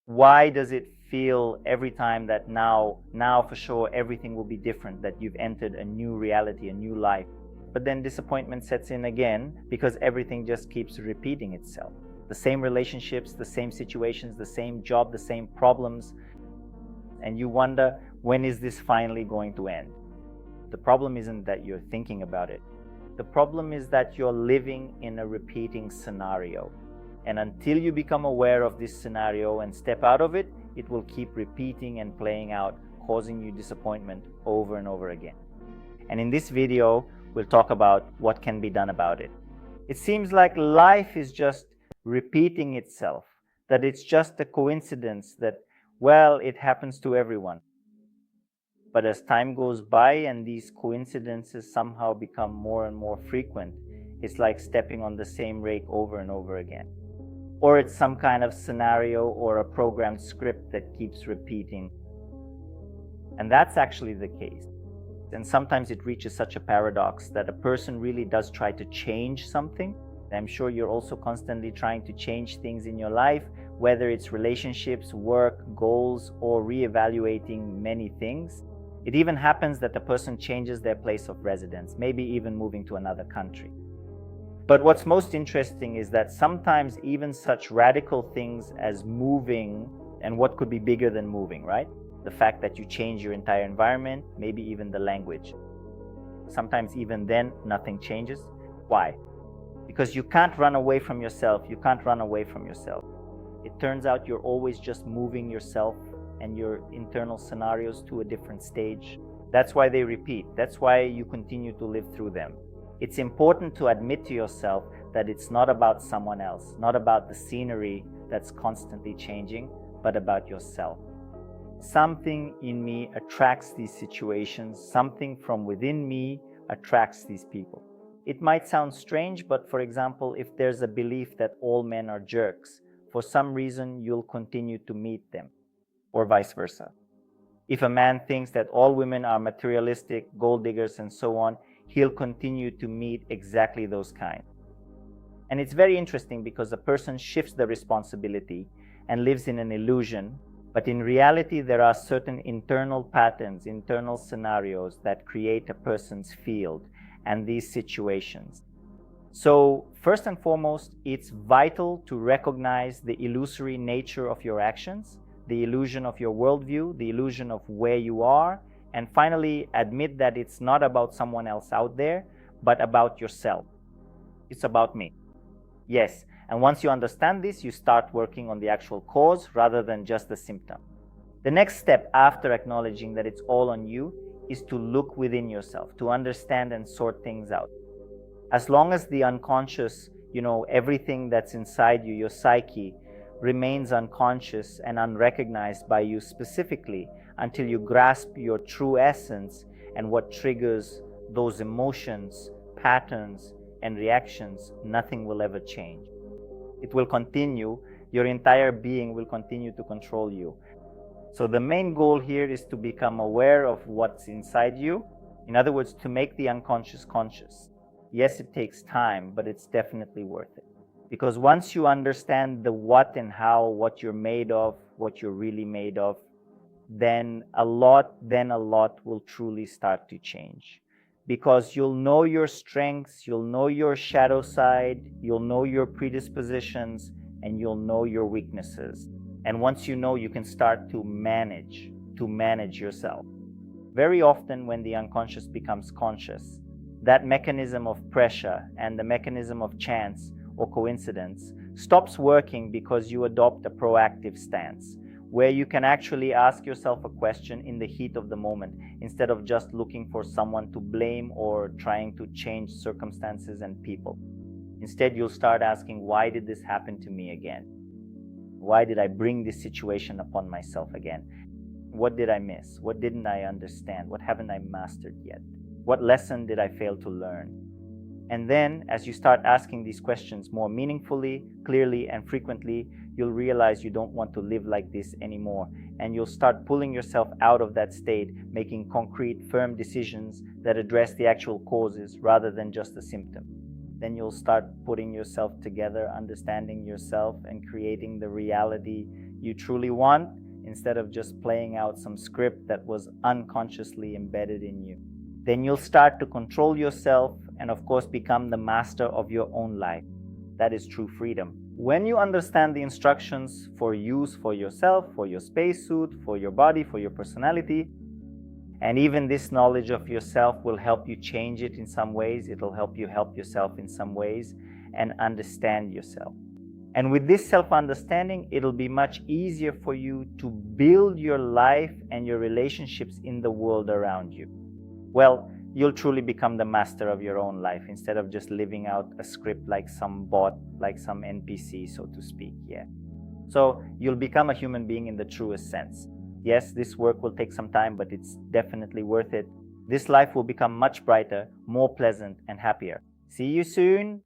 Why does it feel every time that now for sure everything will be different, that you've entered a new reality, a new life? But then disappointment sets in again because everything just keeps repeating itself. The same relationships, the same situations, the same job, the same problems. And you wonder, when is this finally going to end? The problem isn't that you're thinking about it. The problem is that you're living in a repeating scenario. And until you become aware of this scenario and step out of it, it will keep repeating and playing out, causing you disappointment over and over again. And in this video, we'll talk about what can be done about it. It seems like life is just repeating itself, that it's just a coincidence that, well, it happens to everyone. But as time goes by and these coincidences somehow become more and more frequent, it's like stepping on the same rake over and over again. Or it's some kind of scenario or a programmed script that keeps repeating. And that's actually the case. And sometimes it reaches such a paradox that a person really does try to change something. I'm sure you're also constantly trying to change things in your life, whether it's relationships, work, goals, or reevaluating many things. It even happens that the person changes their place of residence, maybe even moving to another country. But what's most interesting is that sometimes even such radical things as moving, and what could be bigger than moving, right? The fact that you change your entire environment, maybe even the language. Sometimes even then, nothing changes. Why? Because you can't run away from yourself. You can't run away from yourself. It turns out you're always just moving yourself and your internal scenarios to a different stage. That's why they repeat. That's why you continue to live through them. It's important to admit to yourself that it's not about someone else, not about the scenery that's constantly changing, but about yourself. Something in me attracts these situations. Something from within me attracts these people. It might sound strange, but for example, if there's a belief that all men are jerks, for some reason you'll continue to meet them, or vice versa. If a man thinks that all women are materialistic, gold diggers, and so on, he'll continue to meet exactly those kinds. And it's very interesting because a person shifts the responsibility and lives in an illusion, but in reality there are certain internal patterns, internal scenarios that create a person's field and these situations. So first and foremost, it's vital to recognize the illusory nature of your actions, the illusion of your worldview, the illusion of where you are, and finally admit that it's not about someone else out there, but about yourself. It's about me. Yes, and once you understand this, you start working on the actual cause rather than just the symptom. The next step after acknowledging that it's all on you is to look within yourself, to understand and sort things out. As long as the unconscious, everything that's inside you, your psyche, remains unconscious and unrecognized by you specifically until you grasp your true essence and what triggers those emotions, patterns, and reactions, nothing will ever change. It will continue, your entire being will continue to control you. So the main goal here is to become aware of what's inside you. In other words, to make the unconscious conscious. Yes, it takes time, but it's definitely worth it. Because once you understand the what and how, what you're made of, what you're really made of, then a lot will truly start to change. Because you'll know your strengths, you'll know your shadow side, you'll know your predispositions, and you'll know your weaknesses. And once you know, you can start to manage yourself. Very often when the unconscious becomes conscious, that mechanism of pressure and the mechanism of chance or coincidence stops working because you adopt a proactive stance, where you can actually ask yourself a question in the heat of the moment instead of just looking for someone to blame or trying to change circumstances and people. Instead, you'll start asking, why did this happen to me again? Why did I bring this situation upon myself again? What did I miss? What didn't I understand? What haven't I mastered yet? What lesson did I fail to learn? And then, as you start asking these questions more meaningfully, clearly, and frequently, you'll realize you don't want to live like this anymore. And you'll start pulling yourself out of that state, making concrete, firm decisions that address the actual causes rather than just the symptom. Then you'll start putting yourself together, understanding yourself, and creating the reality you truly want, instead of just playing out some script that was unconsciously embedded in you. Then you'll start to control yourself and, of course, become the master of your own life. That is true freedom. When you understand the instructions for use for yourself, for your spacesuit, for your body, for your personality, and even this knowledge of yourself will help you change it in some ways. It'll help you help yourself in some ways and understand yourself. And with this self-understanding, it'll be much easier for you to build your life and your relationships in the world around you. Well, you'll truly become the master of your own life instead of just living out a script like some bot, like some NPC, so to speak. Yeah. So you'll become a human being in the truest sense. Yes, this work will take some time, but it's definitely worth it. This life will become much brighter, more pleasant, and happier. See you soon.